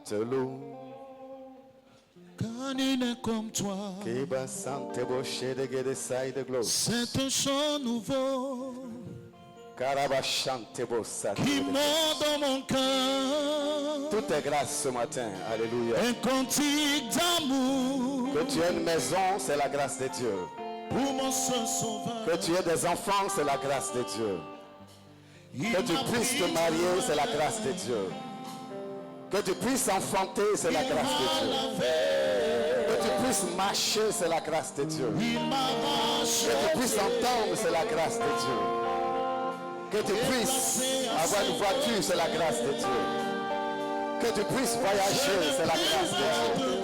te loue. Car nul n'est comme toi. C'est un chant nouveau qui monte dans mon cœur. Tout est grâce ce matin. Alléluia. Un cantique d'amour. Que tu aies une maison, c'est la grâce de Dieu. Pour mon seul sauveur. Que tu aies des enfants, c'est la grâce de Dieu. Que tu puisses te marier, c'est la grâce de Dieu. Que tu puisses enfanter, c'est la grâce de Dieu. Que tu puisses marcher, c'est la grâce de Dieu. Que tu puisses entendre, c'est la grâce de Dieu. Que tu puisses avoir une voiture, c'est la grâce de Dieu. Que tu puisses voyager, c'est la grâce de Dieu.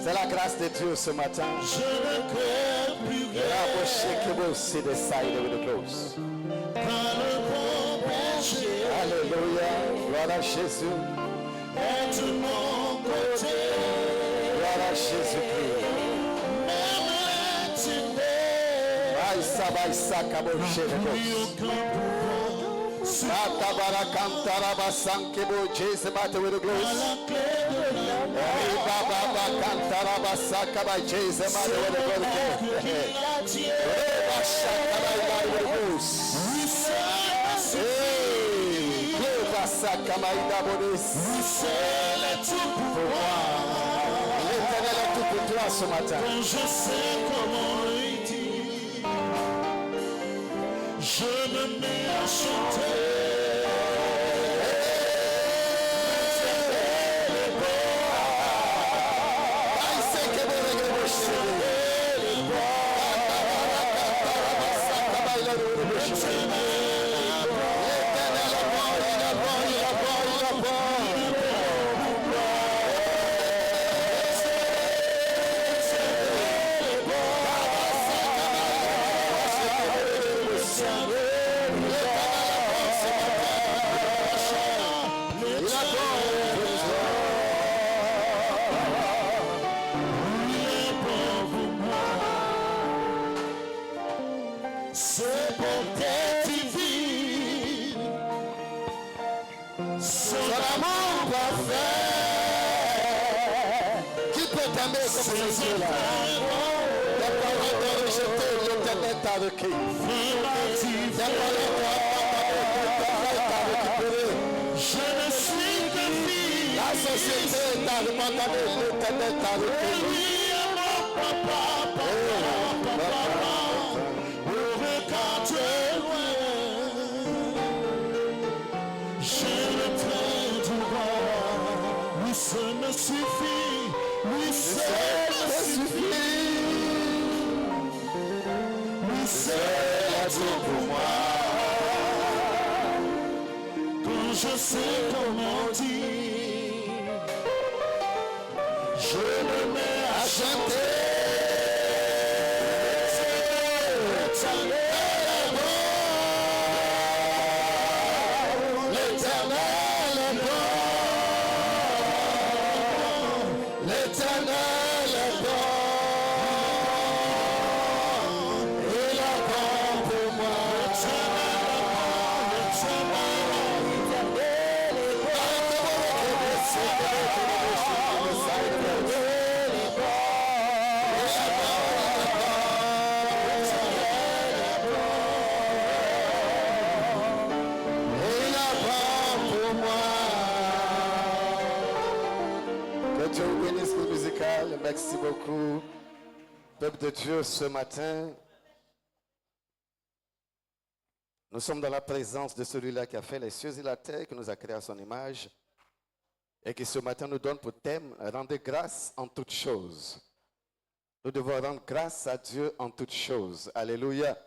C'est la grâce de Dieu ce matin. Je ne crée plus rien. Car le bon péché. Alléluia. Gloire à Jésus. Est de mon côté. Gloire à Jésus-Christ. Même l'intimité. Plus aucun pouvoir. Sur la clé de L'éternel est tout pour toi ce matin. Je sais comment il dit. Je me mets à chanter. C'est bonté divine, son amour parfait. Qui peut t'aimer comme ce Dieu-là? Les paroles t'ont rejeté, l'éternel t'a recueilli. Les paroles t'a récupéré. Je ne suis que fille. La société t'a abandonné, l'éternel t'a recueilli. Oui, mon papa, quand tu es loin, je le train droit. Oui, ça me suffit. Oui, ça me suffit. Oui, c'est tout pour moi. Quand je sais comment dire, je me mets à chanter. Merci beaucoup, peuple de Dieu, ce matin. Nous sommes dans la présence de celui-là qui a fait les cieux et la terre, qui nous a créés à son image, et qui ce matin nous donne pour thème « Rendez grâce en toutes choses ». Nous devons rendre grâce à Dieu en toutes choses. Alléluia.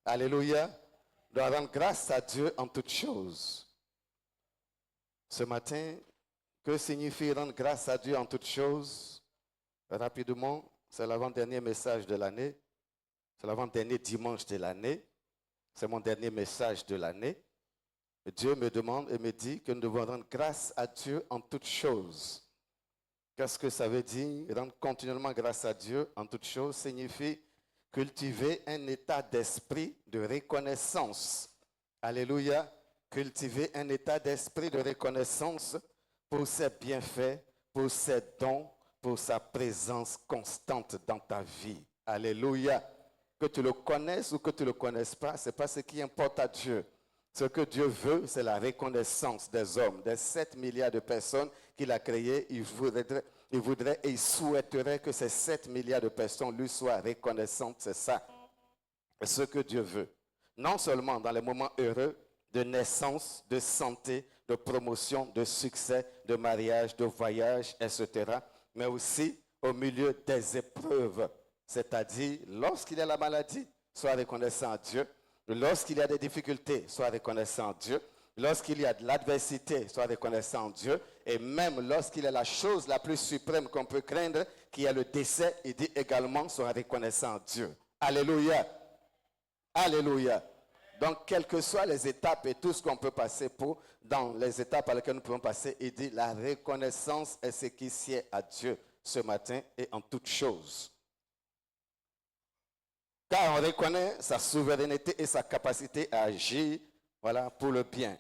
Alléluia. Nous devons rendre grâce à Dieu en toutes choses. Ce matin, que signifie rendre grâce à Dieu en toutes choses? Rapidement, c'est l'avant-dernier message de l'année. C'est l'avant-dernier dimanche de l'année. C'est mon dernier message de l'année. Dieu me demande et me dit que nous devons rendre grâce à Dieu en toutes choses. Qu'est-ce que ça veut dire? Rendre continuellement grâce à Dieu en toutes choses signifie cultiver un état d'esprit de reconnaissance. Alléluia. Cultiver un état d'esprit de reconnaissance pour ses bienfaits, pour ses dons, pour sa présence constante dans ta vie. Alléluia. Que tu le connaisses ou que tu ne le connaisses pas, ce n'est pas ce qui importe à Dieu. Ce que Dieu veut, c'est la reconnaissance des hommes, des 7 milliards de personnes qu'il a créées. Il voudrait et il souhaiterait que ces 7 milliards de personnes lui soient reconnaissantes. C'est ça. C'est ce que Dieu veut. Non seulement dans les moments heureux de naissance, de santé, de promotion, de succès, de mariage, de voyage, etc., mais aussi au milieu des épreuves. C'est-à-dire, lorsqu'il y a la maladie, sois reconnaissant à Dieu. Lorsqu'il y a des difficultés, sois reconnaissant à Dieu. Lorsqu'il y a de l'adversité, sois reconnaissant à Dieu. Et même lorsqu'il y a la chose la plus suprême qu'on peut craindre, qui est le décès, il dit également, sois reconnaissant à Dieu. Alléluia. Alléluia. Donc, quelles que soient les étapes et tout ce qu'on peut passer dans les étapes par lesquelles nous pouvons passer, il dit, la reconnaissance est ce qui sied à Dieu ce matin et en toutes choses. Car on reconnaît sa souveraineté et sa capacité à agir, voilà, pour le bien,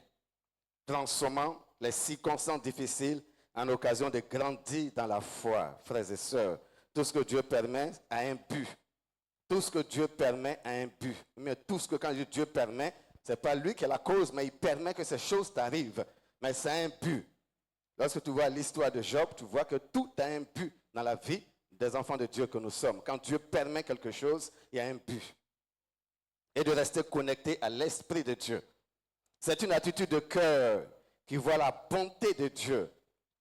transformant les circonstances difficiles en occasion de grandir dans la foi, frères et sœurs. Tout ce que Dieu permet a un but. Tout ce que Dieu permet a un but. Mais tout ce que quand Dieu permet, ce n'est pas lui qui est la cause, mais il permet que ces choses t'arrivent. Mais c'est un but. Lorsque tu vois l'histoire de Job, tu vois que tout a un but dans la vie des enfants de Dieu que nous sommes. Quand Dieu permet quelque chose, il y a un but. Et de rester connecté à l'Esprit de Dieu. C'est une attitude de cœur qui voit la bonté de Dieu.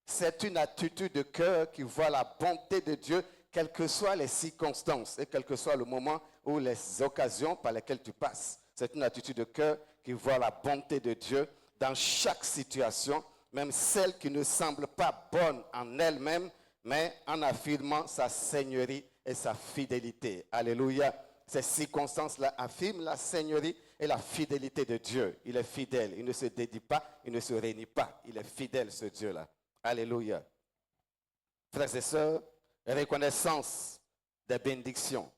C'est une attitude de cœur qui voit la bonté de Dieu, quelles que soient les circonstances et quel que soit le moment ou les occasions par lesquelles tu passes. C'est une attitude de cœur qui voit la bonté de Dieu dans chaque situation, même celle qui ne semble pas bonne en elle-même, mais en affirmant sa seigneurie et sa fidélité. Alléluia. Ces circonstances-là affirment la seigneurie et la fidélité de Dieu. Il est fidèle, il ne se dédie pas, il ne se réunit pas. Il est fidèle, ce Dieu-là. Alléluia. Frères et sœurs, reconnaissance des bénédictions.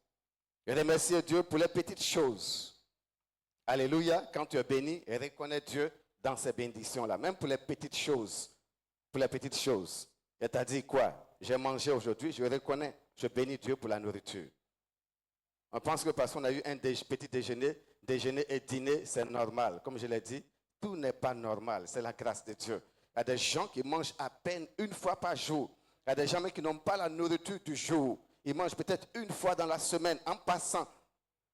Remercier Dieu pour les petites choses. Alléluia. Quand tu es béni, reconnais Dieu dans ces bénédictions-là. Même pour les petites choses. Pour les petites choses. Et tu as dit quoi? J'ai mangé aujourd'hui, je reconnais. Je bénis Dieu pour la nourriture. On pense que parce qu'on a eu un petit déjeuner et dîner, c'est normal. Comme je l'ai dit, tout n'est pas normal. C'est la grâce de Dieu. Il y a des gens qui mangent à peine une fois par jour. Il y a des gens qui n'ont pas la nourriture du jour. Ils mangent peut-être une fois dans la semaine, en passant.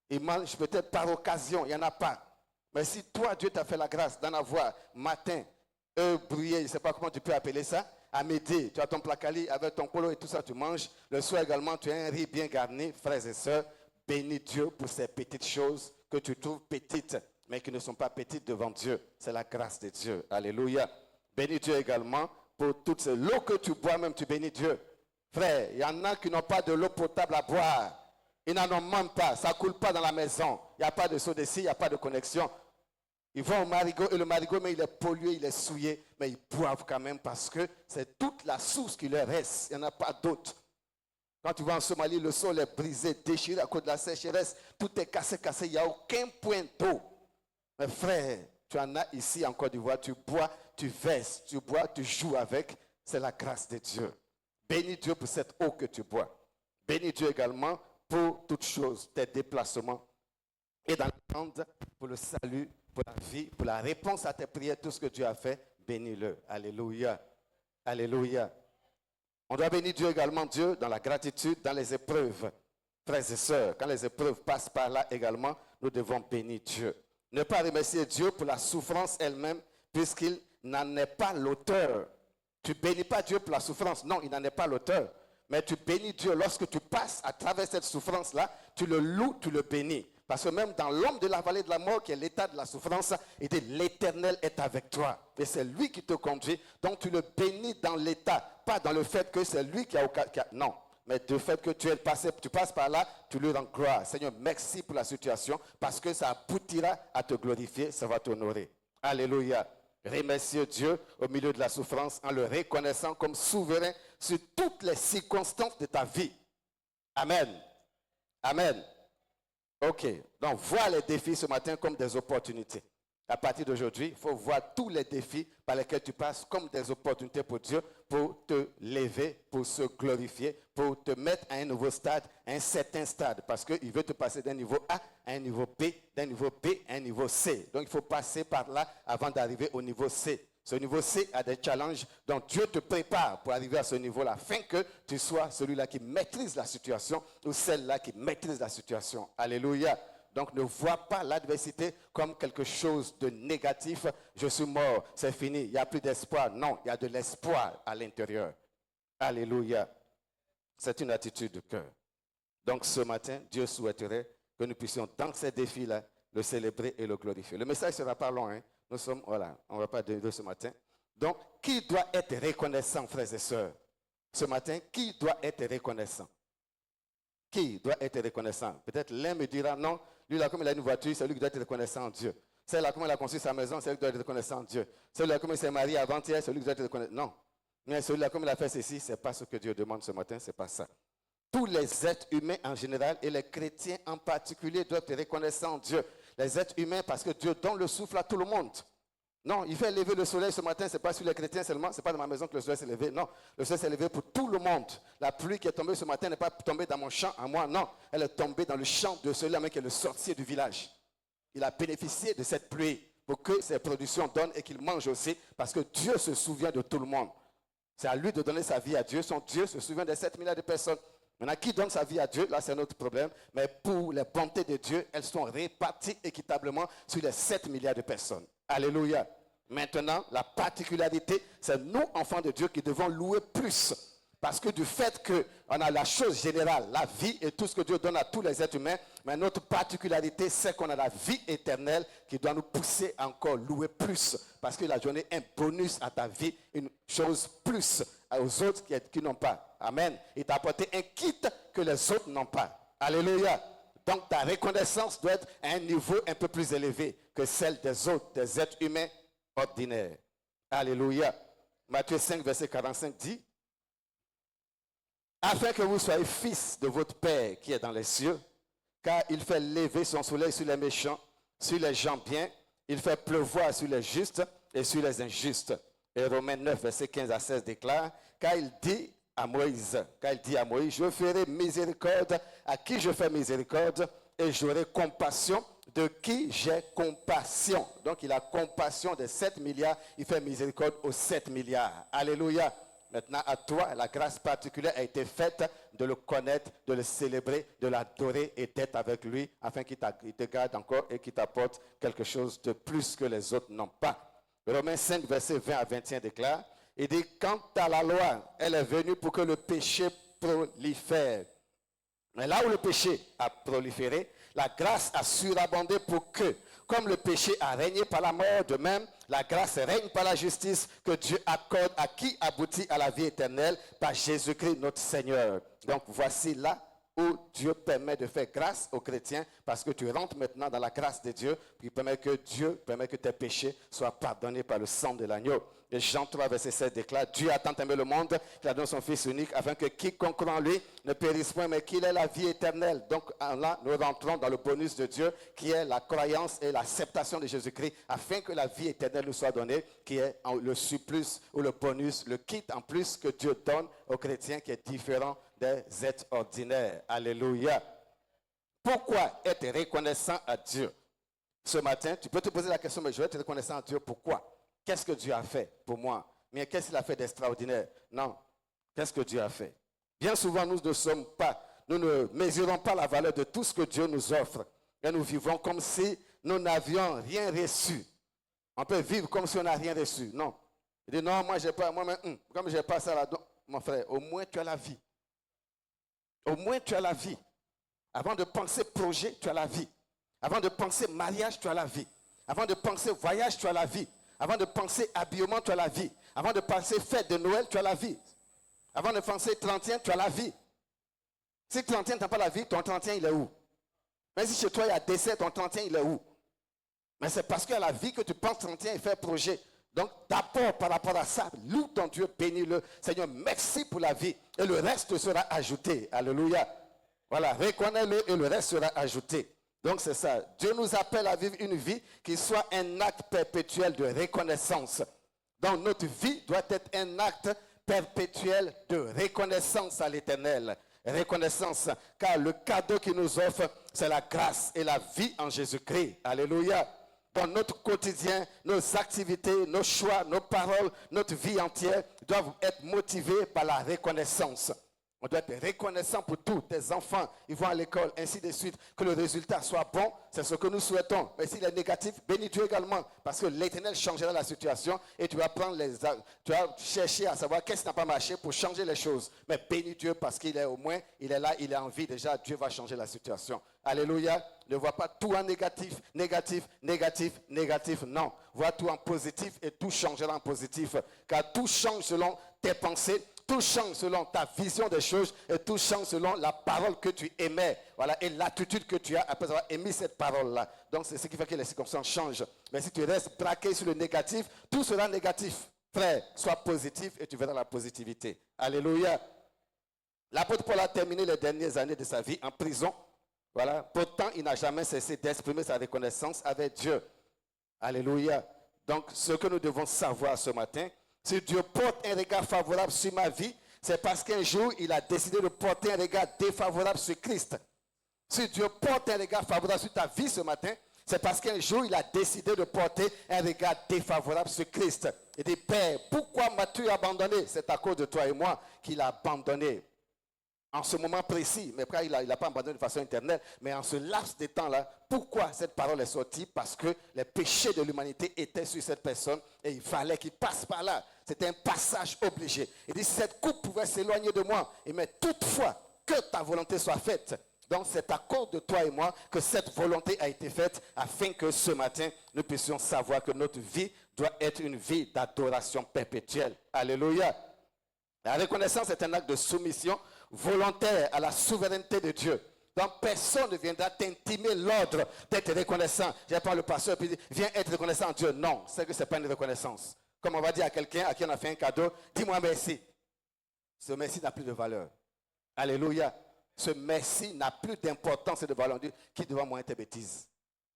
Ils mangent peut-être par occasion, il n'y en a pas. Mais si toi, Dieu t'a fait la grâce d'en avoir matin, brouillé, je ne sais pas comment tu peux appeler ça, à midi, tu as ton placali avec ton polo et tout ça, tu manges. Le soir également, tu as un riz bien garni, frères et sœurs. Bénis Dieu pour ces petites choses que tu trouves petites, mais qui ne sont pas petites devant Dieu. C'est la grâce de Dieu. Alléluia. Bénis Dieu également pour toute l'eau que tu bois, même tu bénis Dieu. Frère, il y en a qui n'ont pas de l'eau potable à boire. Ils n'en ont même pas. Ça ne coule pas dans la maison. Il n'y a pas de seau d'ici, il n'y a pas de connexion. Ils vont au marigot et le marigot, mais il est pollué, il est souillé, mais ils boivent quand même parce que c'est toute la source qui leur reste. Il n'y en a pas d'autre. Quand tu vas en Somalie, le sol est brisé, déchiré à cause de la sécheresse. Tout est cassé. Il n'y a aucun point d'eau. Mais frère, tu en as ici en Côte d'Ivoire. Tu bois, tu verses, tu bois, tu joues avec. C'est la grâce de Dieu. Bénis Dieu pour cette eau que tu bois. Bénis Dieu également pour toutes choses, tes déplacements. Et dans le monde, pour le salut, pour la vie, pour la réponse à tes prières, tout ce que Dieu a fait, bénis-le. Alléluia. Alléluia. On doit bénir Dieu également, Dieu, dans la gratitude, dans les épreuves. Frères et sœurs, quand les épreuves passent par là également, nous devons bénir Dieu. Ne pas remercier Dieu pour la souffrance elle-même, puisqu'il n'en est pas l'auteur. Tu ne bénis pas Dieu pour la souffrance. Non, il n'en est pas l'auteur. Mais tu bénis Dieu lorsque tu passes à travers cette souffrance-là, tu le loues, tu le bénis. Parce que même dans l'homme de la vallée de la mort, qui est l'état de la souffrance, il dit l'Éternel est avec toi. Et c'est lui qui te conduit. Donc tu le bénis dans l'état, pas dans le fait que c'est lui qui a... Non, mais du fait que tu passes par là, tu lui rends gloire. Seigneur, merci pour la situation, parce que ça aboutira à te glorifier, ça va t'honorer. Alléluia. Remercier Dieu au milieu de la souffrance en le reconnaissant comme souverain sur toutes les circonstances de ta vie. Amen. Amen. Ok, donc vois les défis ce matin comme des opportunités. À partir d'aujourd'hui, il faut voir tous les défis par lesquels tu passes comme des opportunités pour Dieu, pour te lever, pour se glorifier, pour te mettre à un nouveau stade, à un certain stade. Parce qu'il veut te passer d'un niveau A à un niveau B, d'un niveau B à un niveau C. Donc il faut passer par là avant d'arriver au niveau C. Ce niveau C a des challenges, donc Dieu te prépare pour arriver à ce niveau-là, afin que tu sois celui-là qui maîtrise la situation ou celle-là qui maîtrise la situation. Alléluia. Donc ne vois pas l'adversité comme quelque chose de négatif. Je suis mort, c'est fini, il n'y a plus d'espoir. Non, il y a de l'espoir à l'intérieur. Alléluia. C'est une attitude de cœur. Donc ce matin, Dieu souhaiterait que nous puissions, dans ces défis-là, le célébrer et le glorifier. Le message ne sera pas long, hein. Nous sommes, voilà, on ne va pas de ce matin. Donc, qui doit être reconnaissant, frères et sœurs? Ce matin, qui doit être reconnaissant? Qui doit être reconnaissant? Peut-être l'un me dira, non, lui là, comme il a une voiture, c'est lui qui doit être reconnaissant en Dieu. Celle-là, comme il a construit sa maison, c'est lui qui doit être reconnaissant en Dieu. Celui-là, comme il s'est marié avant-hier, c'est lui qui doit être reconnaissant. Non. Mais celui-là, comme il a fait ceci, ce n'est pas ce que Dieu demande ce matin, ce n'est pas ça. Tous les êtres humains en général et les chrétiens en particulier doivent être reconnaissants en Dieu. Les êtres humains, parce que Dieu donne le souffle à tout le monde. Non, il fait lever le soleil ce matin, ce n'est pas sur les chrétiens seulement, ce n'est pas dans ma maison que le soleil s'est levé. Non, le soleil s'est levé pour tout le monde. La pluie qui est tombée ce matin n'est pas tombée dans mon champ à moi, non. Elle est tombée dans le champ de celui-là qui est le sorcier du village. Il a bénéficié de cette pluie pour que ses productions donnent et qu'il mange aussi, parce que Dieu se souvient de tout le monde. C'est à lui de donner sa vie à Dieu. Son Dieu se souvient des 7 milliards de personnes. Maintenant, qui donne sa vie à Dieu? Là, c'est un autre problème. Mais pour les bontés de Dieu, elles sont réparties équitablement sur les 7 milliards de personnes. Alléluia. Maintenant, la particularité, c'est nous, enfants de Dieu, qui devons louer plus. Parce que du fait qu'on a la chose générale, la vie et tout ce que Dieu donne à tous les êtres humains, mais notre particularité, c'est qu'on a la vie éternelle qui doit nous pousser à encore louer plus. Parce qu'il a donné un bonus à ta vie, une chose plus aux autres qui n'ont pas. Amen. Il t'a apporté un kit que les autres n'ont pas. Alléluia. Donc ta reconnaissance doit être à un niveau un peu plus élevé que celle des autres, des êtres humains ordinaires. Alléluia. Matthieu 5, verset 45 dit, afin que vous soyez fils de votre Père qui est dans les cieux, car il fait lever son soleil sur les méchants, sur les gens bien, il fait pleuvoir sur les justes et sur les injustes. Et Romains 9, verset 15 à 16 déclare, car il dit à Moïse, je ferai miséricorde à qui je fais miséricorde, et j'aurai compassion de qui j'ai compassion. Donc il a compassion des 7 milliards, il fait miséricorde aux 7 milliards. Alléluia. Maintenant, à toi, la grâce particulière a été faite de le connaître, de le célébrer, de l'adorer et d'être avec lui afin qu'il te garde encore et qu'il t'apporte quelque chose de plus que les autres n'ont pas. Romains 5, verset 20 à 21 déclare, il dit, quant à la loi, elle est venue pour que le péché prolifère. Mais là où le péché a proliféré, la grâce a surabondé pour que, comme le péché a régné par la mort, de même, la grâce règne par la justice que Dieu accorde à qui aboutit à la vie éternelle par Jésus-Christ notre Seigneur. Donc voici là où Dieu permet de faire grâce aux chrétiens parce que tu rentres maintenant dans la grâce de Dieu qui permet que tes péchés soient pardonnés par le sang de l'agneau. Et Jean 3, verset 7 déclare, Dieu a tant aimé le monde qu'il a donné son Fils unique afin que quiconque croit en lui ne périsse point mais qu'il ait la vie éternelle. Donc là, nous rentrons dans le bonus de Dieu qui est la croyance et l'acceptation de Jésus-Christ afin que la vie éternelle nous soit donnée, qui est le surplus ou le bonus, le kit en plus que Dieu donne aux chrétiens qui est différent des êtres ordinaires. Alléluia. Pourquoi être reconnaissant à Dieu? Ce matin, tu peux te poser la question, mais je vais être reconnaissant à Dieu. Pourquoi? Qu'est-ce que Dieu a fait pour moi? Mais qu'est-ce qu'il a fait d'extraordinaire? Non. Qu'est-ce que Dieu a fait? Bien souvent, nous ne mesurons pas la valeur de tout ce que Dieu nous offre. Et nous vivons comme si nous n'avions rien reçu. On peut vivre comme si on n'a rien reçu. Non. Il dit, non, moi, j'ai pas, comme je n'ai pas ça là, donc, mon frère, au moins tu as la vie. Au moins tu as la vie. Avant de penser projet, tu as la vie. Avant de penser mariage, tu as la vie. Avant de penser voyage, tu as la vie. Avant de penser habillement, tu as la vie. Avant de penser fête de Noël, tu as la vie. Avant de penser 31, tu as la vie. Si 31, tu n'as pas la vie, ton 31, il est où? Même si chez toi, il y a décès, ton 31, il est où? Mais c'est parce qu'il y a la vie que tu penses 31 et faire projet. Donc, d'abord, par rapport à ça, loue ton Dieu, bénis-le. Seigneur, merci pour la vie. Et le reste sera ajouté. Alléluia. Voilà, reconnais-le et le reste sera ajouté. Donc c'est ça. Dieu nous appelle à vivre une vie qui soit un acte perpétuel de reconnaissance. Donc notre vie doit être un acte perpétuel de reconnaissance à l'Éternel. Reconnaissance, car le cadeau qu'il nous offre, c'est la grâce et la vie en Jésus-Christ. Alléluia. Dans notre quotidien, nos activités, nos choix, nos paroles, notre vie entière doivent être motivées par la reconnaissance. On doit être reconnaissant pour tout. Tes enfants, ils vont à l'école, ainsi de suite. Que le résultat soit bon, c'est ce que nous souhaitons. Mais s'il est négatif, bénis Dieu également. Parce que l'Éternel changera la situation et tu vas tu vas chercher à savoir qu'est-ce qui n'a pas marché pour changer les choses. Mais bénis Dieu parce qu'il est au moins, il est là, il est en vie. Déjà, Dieu va changer la situation. Alléluia. Ne vois pas tout en négatif, négatif, négatif, négatif. Non. Vois tout en positif et tout changera en positif. Car tout change selon tes pensées. Tout change selon ta vision des choses et tout change selon la parole que tu émets. Voilà, et l'attitude que tu as après avoir émis cette parole-là. Donc, c'est ce qui fait que les circonstances changent. Mais si tu restes braqué sur le négatif, tout sera négatif. Frère, sois positif et tu verras la positivité. Alléluia. L'apôtre Paul a terminé les dernières années de sa vie en prison. Voilà. Pourtant, il n'a jamais cessé d'exprimer sa reconnaissance avec Dieu. Alléluia. Donc, ce que nous devons savoir ce matin, si Dieu porte un regard favorable sur ma vie, c'est parce qu'un jour, il a décidé de porter un regard défavorable sur Christ. Si Dieu porte un regard favorable sur ta vie ce matin, c'est parce qu'un jour, il a décidé de porter un regard défavorable sur Christ. Il dit, Père, pourquoi m'as-tu abandonné? C'est à cause de toi et moi qu'il a abandonné. En ce moment précis, mais après, il n'a pas abandonné de façon éternelle, mais en ce laps de temps-là, pourquoi cette parole est sortie? Parce que les péchés de l'humanité étaient sur cette personne et il fallait qu'il passe par là. C'était un passage obligé. Il dit, cette coupe pouvait s'éloigner de moi, mais toutefois, que ta volonté soit faite. Donc c'est à cause de toi et moi que cette volonté a été faite afin que ce matin, nous puissions savoir que notre vie doit être une vie d'adoration perpétuelle. Alléluia. La reconnaissance est un acte de soumission volontaire à la souveraineté de Dieu. Donc personne ne viendra t'intimer l'ordre d'être reconnaissant. Je prends le pasteur et puis viens être reconnaissant à Dieu. Non, c'est que ce n'est pas une reconnaissance. Comme on va dire à quelqu'un à qui on a fait un cadeau, dis-moi merci. Ce merci n'a plus de valeur. Alléluia. Ce merci n'a plus d'importance et de valeur. Qui devant moi tes bêtises?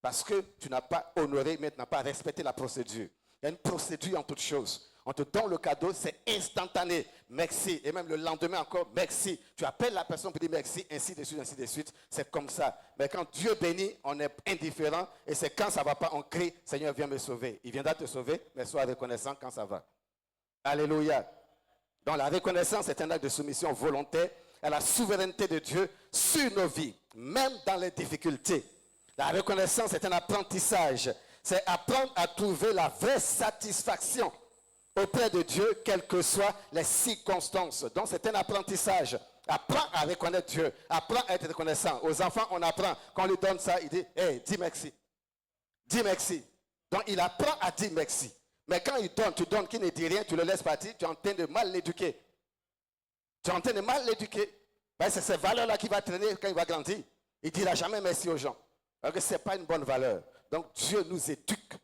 Parce que tu n'as pas honoré, mais tu n'as pas respecté la procédure. Il y a une procédure en toutes choses. On te donne le cadeau, c'est instantané. Merci. Et même le lendemain encore, merci. Tu appelles la personne pour dire merci, ainsi de suite, ainsi de suite. C'est comme ça. Mais quand Dieu bénit, on est indifférent. Et c'est quand ça ne va pas, on crie, Seigneur, viens me sauver. Il viendra te sauver, mais sois reconnaissant quand ça va. Alléluia. Donc la reconnaissance est un acte de soumission volontaire à la souveraineté de Dieu sur nos vies, même dans les difficultés. La reconnaissance est un apprentissage. C'est apprendre à trouver la vraie satisfaction auprès de Dieu, quelles que soient les circonstances. Donc c'est un apprentissage. Apprends à reconnaître Dieu. Apprends à être reconnaissant. Aux enfants, on apprend. Quand on lui donne ça, il dit, hey, dis merci. Dis merci. Donc il apprend à dire merci. Mais quand il donne, tu donnes, qu'il ne dit rien, tu le laisses partir, tu es en train de mal l'éduquer. Tu es en train de mal l'éduquer. Ben, c'est ces valeurs-là qui va traîner quand il va grandir. Il ne dira jamais merci aux gens. Alors que ce n'est pas une bonne valeur. Donc Dieu nous éduque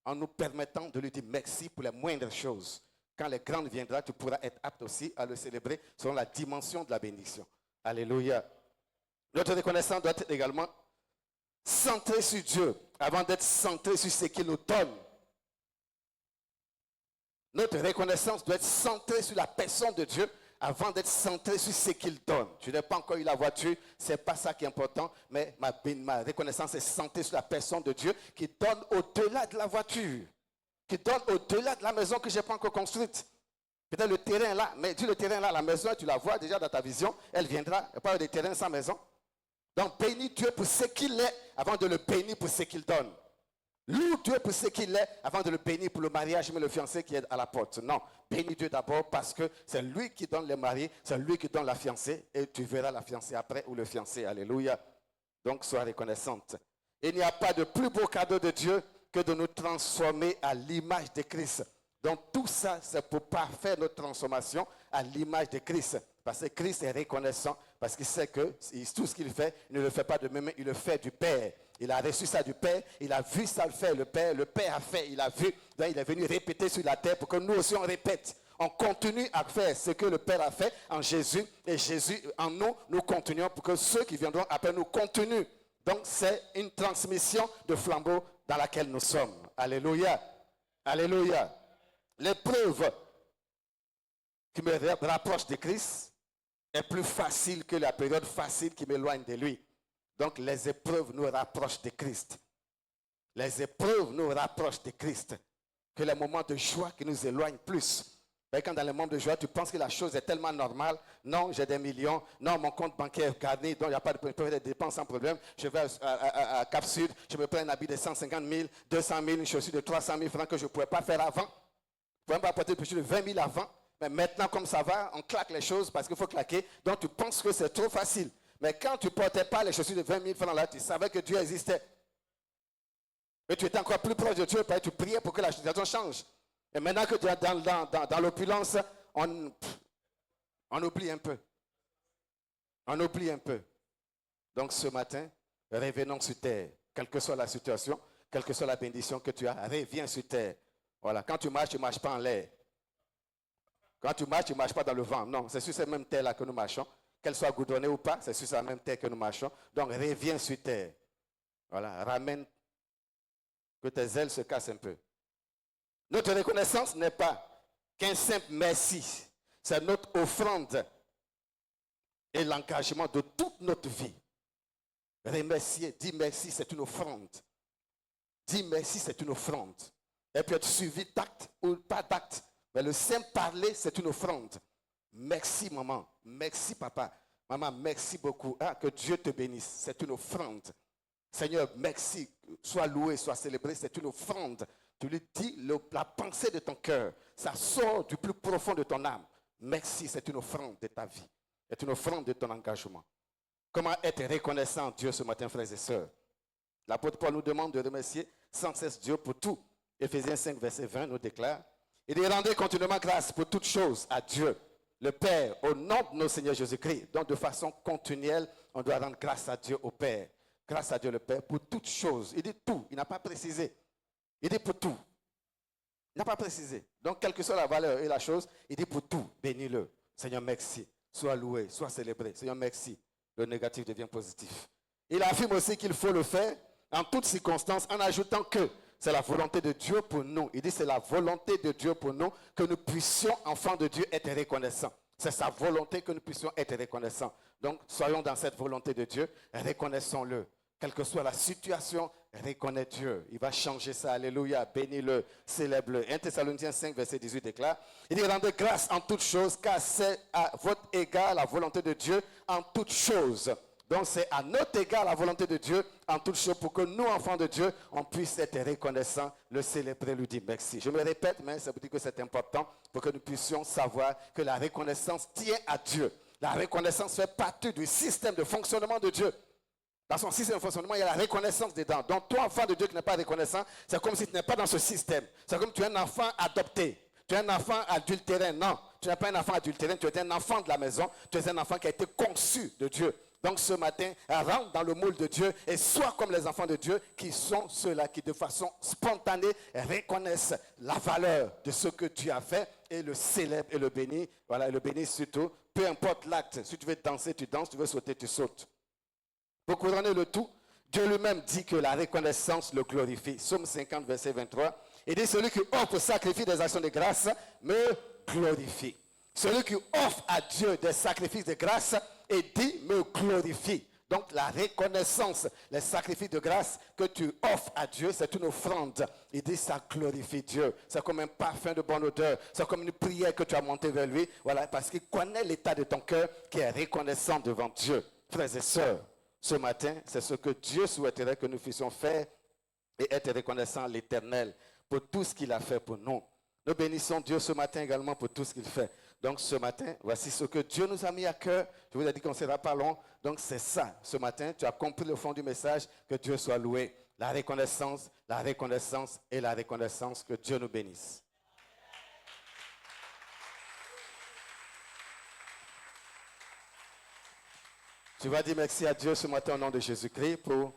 en nous permettant de lui dire merci pour les moindres choses. Quand les grandes viendront, tu pourras être apte aussi à le célébrer selon la dimension de la bénédiction. Alléluia. Notre reconnaissance doit être également centrée sur Dieu avant d'être centrée sur ce qu'il nous donne. Notre reconnaissance doit être centrée sur la personne de Dieu avant d'être centrée sur ce qu'il donne. Tu n'as pas encore eu la voiture, ce n'est pas ça qui est important, mais ma reconnaissance est centrée sur la personne de Dieu qui donne au-delà de la voiture, qui donne au-delà de la maison que je n'ai pas encore construite. Peut-être le terrain là, mais dis le terrain là, la maison, tu la vois déjà dans ta vision, elle viendra. Il n'y a pas de terrain sans maison. Donc bénis Dieu pour ce qu'il est avant de le bénir pour ce qu'il donne. Loue Dieu pour ce qu'il est avant de le bénir pour le mariage, mais le fiancé qui est à la porte. Non, bénis Dieu d'abord parce que c'est lui qui donne les mariés, c'est lui qui donne la fiancée et tu verras la fiancée après ou le fiancé. Alléluia. Donc sois reconnaissante. Il n'y a pas de plus beau cadeau de Dieu que de nous transformer à l'image de Christ. Donc tout ça, c'est pour parfaire notre transformation à l'image de Christ. Parce que Christ est reconnaissant, parce qu'il sait que tout ce qu'il fait, il ne le fait pas de même, il le fait du Père. Il a reçu ça du Père, il a vu ça le faire, le Père a fait, il a vu. Donc il est venu répéter sur la terre pour que nous aussi on répète. On continue à faire ce que le Père a fait en Jésus, et Jésus en nous, nous continuons pour que ceux qui viendront après nous continuent Donc, c'est une transmission de flambeau dans laquelle nous sommes. Alléluia. Alléluia. L'épreuve qui me rapproche de Christ est plus facile que la période facile qui m'éloigne de lui. Donc, les épreuves nous rapprochent de Christ. Les épreuves nous rapprochent de Christ que les moments de joie qui nous éloignent plus. Et quand dans les moments de joie, tu penses que la chose est tellement normale. Non, j'ai des millions. Non, mon compte bancaire est garni. Donc, il n'y a pas de dépenses sans problème. Je vais à Cap Sud. Je me prends un habit de 150 000, 200 000, une chaussure de 300 000 francs que je ne pouvais pas faire avant. Je ne pouvais pas porter une chaussure de 20 000 avant. Mais maintenant, comme ça va, on claque les choses parce qu'il faut claquer. Donc, tu penses que c'est trop facile. Mais quand tu ne portais pas les chaussures de 20 000 francs là, tu savais que Dieu existait. Et tu étais encore plus proche de Dieu parce que tu priais pour que la situation change. Et maintenant que tu es dans l'opulence, on oublie un peu. On oublie un peu. Donc ce matin, revenons sur terre. Quelle que soit la situation, quelle que soit la bénédiction que tu as, reviens sur terre. Voilà. Quand tu ne marches pas en l'air. Quand tu ne marches pas dans le vent. Non, c'est sur cette même terre-là que nous marchons. Qu'elle soit goudronnée ou pas, c'est sur cette même terre que nous marchons. Donc reviens sur terre. Voilà. Ramène que tes ailes se cassent un peu. Notre reconnaissance n'est pas qu'un simple merci. C'est notre offrande et l'engagement de toute notre vie. Remercier, dire merci, c'est une offrande. Dire merci, c'est une offrande. Elle peut être suivie d'actes ou pas d'actes. Mais le simple parler, c'est une offrande. Merci maman, merci papa. Maman, merci beaucoup. Ah, que Dieu te bénisse. C'est une offrande. Seigneur, merci. Sois loué, sois célébré. C'est une offrande. Tu lui dis la pensée de ton cœur. Ça sort du plus profond de ton âme. Merci, c'est une offrande de ta vie. C'est une offrande de ton engagement. Comment être reconnaissant Dieu ce matin, frères et sœurs? L'apôtre Paul nous demande de remercier sans cesse Dieu pour tout. Éphésiens 5, verset 20 nous déclare. Et de rendre continuellement grâce pour toutes choses à Dieu, le Père, au nom de notre Seigneur Jésus-Christ. Donc de façon continuelle, on doit rendre grâce à Dieu au Père. Grâce à Dieu le Père pour toutes choses. Il dit tout, il n'a pas précisé. Il dit pour tout. Il n'a pas précisé. Donc, quelle que soit la valeur et la chose, il dit pour tout, bénis-le. Seigneur, merci. Sois loué, sois célébré. Seigneur, merci. Le négatif devient positif. Il affirme aussi qu'il faut le faire en toutes circonstances en ajoutant que c'est la volonté de Dieu pour nous. Il dit c'est la volonté de Dieu pour nous que nous puissions, enfants de Dieu, être reconnaissants. C'est sa volonté que nous puissions être reconnaissants. Donc, soyons dans cette volonté de Dieu, reconnaissons-le. Quelle que soit la situation, reconnais Dieu. Il va changer ça. Alléluia. Bénis-le, célèbre-le. 1 Thessaloniciens 5, verset 18 déclare, il dit rendez grâce en toutes choses, car c'est à votre égard la volonté de Dieu en toutes choses. Donc c'est à notre égard la volonté de Dieu en toutes choses pour que nous, enfants de Dieu, on puisse être reconnaissants, le célébrer, lui dire merci. Je me répète, mais ça veut dire que c'est important pour que nous puissions savoir que la reconnaissance tient à Dieu. La reconnaissance fait partie du système de fonctionnement de Dieu. Dans son système de fonctionnement, il y a la reconnaissance dedans. Donc, toi, enfant de Dieu qui n'est pas reconnaissant, c'est comme si tu n'es pas dans ce système. C'est comme si tu es un enfant adopté. Tu es un enfant adultérin. Non, tu n'es pas un enfant adultérin, tu es un enfant de la maison. Tu es un enfant qui a été conçu de Dieu. Donc, ce matin, rentre dans le moule de Dieu et sois comme les enfants de Dieu qui sont ceux-là qui, de façon spontanée, reconnaissent la valeur de ce que Dieu a fait et le célèbrent et le bénissent. Voilà, et le bénissent surtout. Peu importe l'acte. Si tu veux danser, tu danses. Si tu veux sauter, tu sautes. Pour couronner le tout, Dieu lui-même dit que la reconnaissance le glorifie. Psaume 50, verset 23. Il dit, celui qui offre sacrifice des actions de grâce me glorifie. Celui qui offre à Dieu des sacrifices de grâce et dit me glorifie. Donc la reconnaissance, les sacrifices de grâce que tu offres à Dieu, c'est une offrande. Il dit ça glorifie Dieu. C'est comme un parfum de bonne odeur. C'est comme une prière que tu as montée vers lui. Voilà, parce qu'il connaît l'état de ton cœur qui est reconnaissant devant Dieu. Frères et sœurs, ce matin, c'est ce que Dieu souhaiterait que nous puissions faire et être reconnaissants à l'Éternel pour tout ce qu'il a fait pour nous. Nous bénissons Dieu ce matin également pour tout ce qu'il fait. Donc ce matin, voici ce que Dieu nous a mis à cœur. Je vous ai dit qu'on ne sera pas long. Donc c'est ça. Ce matin, tu as compris le fond du message. Que Dieu soit loué. La reconnaissance et la reconnaissance. Que Dieu nous bénisse. Tu vas dire merci à Dieu ce matin au nom de Jésus-Christ pour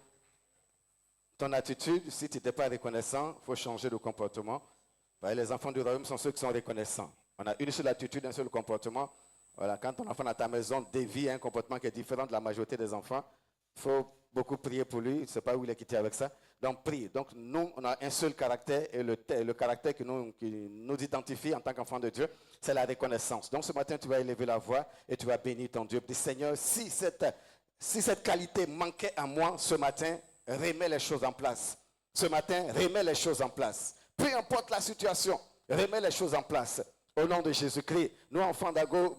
ton attitude. Si tu n'étais pas reconnaissant, il faut changer de comportement. Les enfants du royaume sont ceux qui sont reconnaissants. On a une seule attitude, un seul comportement. Voilà, quand ton enfant dans ta maison dévie un comportement qui est différent de la majorité des enfants, il faut beaucoup prié pour lui. Je ne sais pas où il est quitté avec ça. Donc, prie. Donc, nous, on a un seul caractère et le caractère qui nous identifie en tant qu'enfants de Dieu, c'est la reconnaissance. Donc, ce matin, tu vas élever la voix et tu vas bénir ton Dieu. Dis, Seigneur, si cette qualité manquait à moi ce matin, remets les choses en place. Ce matin, remets les choses en place. Peu importe la situation, remets les choses en place. Au nom de Jésus-Christ, nous, enfants d'Ago,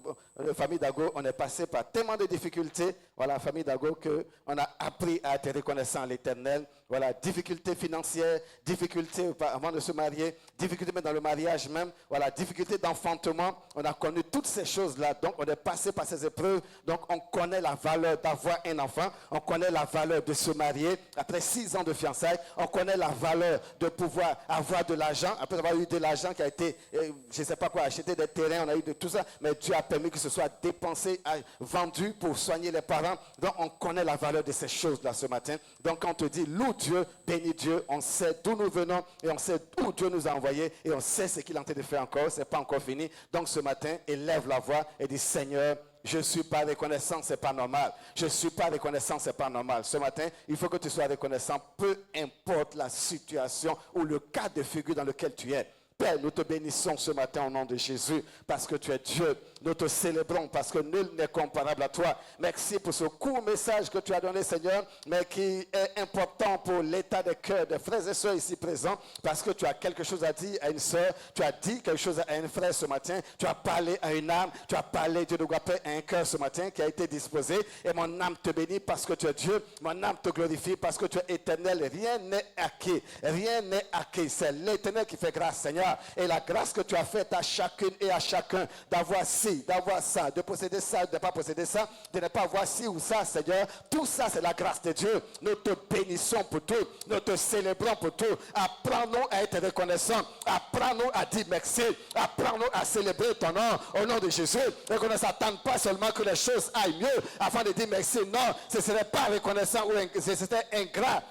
famille d'Ago, on est passé par tellement de difficultés, voilà, famille d'Ago, qu'on a appris à être reconnaissant à l'Éternel. Voilà, difficultés financières, difficultés avant de se marier, difficultés même dans le mariage même, voilà, difficultés d'enfantement. On a connu toutes ces choses-là, donc on est passé par ces épreuves. Donc on connaît la valeur d'avoir un enfant, on connaît la valeur de se marier. Après 6 ans de fiançailles, on connaît la valeur de pouvoir avoir de l'argent. Après avoir eu de l'argent qui a été, je ne sais pas quoi, acheter des terrains, on a eu de tout ça, mais Dieu a permis que ce soit dépensé, vendu pour soigner les parents. Donc on connaît la valeur de ces choses-là ce matin. Donc quand on te dit loue Dieu, bénis Dieu, on sait d'où nous venons et on sait où Dieu nous a envoyés et on sait ce qu'il est en train de faire encore, ce n'est pas encore fini. Donc ce matin, élève la voix et dis Seigneur, je ne suis pas reconnaissant, ce n'est pas normal. Je ne suis pas reconnaissant, ce n'est pas normal. Ce matin, il faut que tu sois reconnaissant, peu importe la situation ou le cas de figure dans lequel tu es. Père, nous te bénissons ce matin au nom de Jésus parce que tu es Dieu. Nous te célébrons parce que nul n'est comparable à toi. Merci pour ce court message que tu as donné, Seigneur, mais qui est important pour l'état des cœurs des frères et sœurs ici présents parce que tu as quelque chose à dire à une sœur, tu as dit quelque chose à un frère ce matin, tu as parlé à une âme, tu as parlé, Dieu de Guapé, à un cœur ce matin qui a été disposé et mon âme te bénit parce que tu es Dieu, mon âme te glorifie parce que tu es éternel. Rien n'est acquis, rien n'est acquis. C'est l'Éternel qui fait grâce, Seigneur. Et la grâce que tu as faite à chacune et à chacun d'avoir ci, d'avoir ça, de posséder ça, de ne pas posséder ça, de ne pas avoir ci ou ça, Seigneur. Tout ça, c'est la grâce de Dieu. Nous te bénissons pour tout. Nous te célébrons pour tout. Apprends-nous à être reconnaissants. Apprends-nous à dire merci. Apprends-nous à célébrer ton nom au nom de Jésus. Et qu'on ne s'attende pas seulement que les choses aillent mieux afin de dire merci. Non, ce ne serait pas reconnaissant ou ce serait ingrat.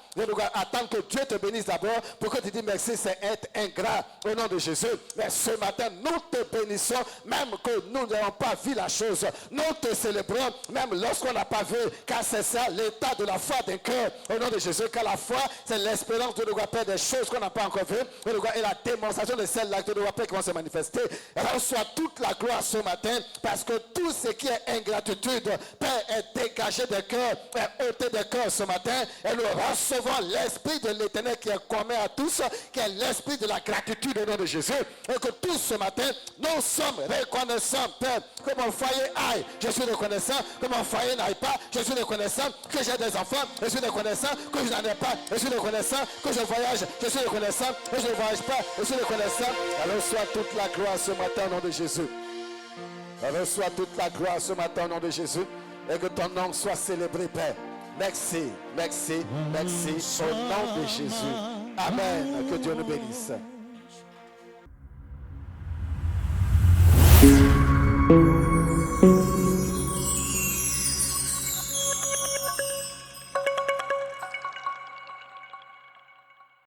Attendre que Dieu te bénisse d'abord pour que tu dises merci, c'est être ingrat au nom de Jésus. Mais ce matin, nous te bénissons, même que nous n'avons pas vu la chose. Nous te célébrons, même lorsqu'on n'a pas vu, car c'est ça l'état de la foi d'un cœur au nom de Jésus. Car la foi, c'est l'espérance de nous appeler des choses qu'on n'a pas encore vues et la démonstration de celles-là que nous appeler qui vont se manifester. Reçois toute la gloire ce matin parce que tout ce qui est ingratitude, Père, est dégagé des cœurs, est ôté des cœurs ce matin et nous recevons l'esprit de l'Éternel qui est commun à tous, qui est l'esprit de la gratitude au nom de Jésus. Et que tous ce matin, nous sommes reconnaissants, Père, que mon foyer aille, je suis reconnaissant, que mon foyer n'aille pas, je suis reconnaissant, que j'ai des enfants, je suis reconnaissant, que je n'en ai pas, je suis reconnaissant, que je voyage, je suis reconnaissant, que je ne voyage pas, je suis reconnaissant. Alors soit toute la gloire ce matin au nom de Jésus. Reçois toute la gloire ce matin au nom de Jésus et que ton nom soit célébré, Père. Merci, merci, merci au nom de Jésus. Amen. Que Dieu nous bénisse.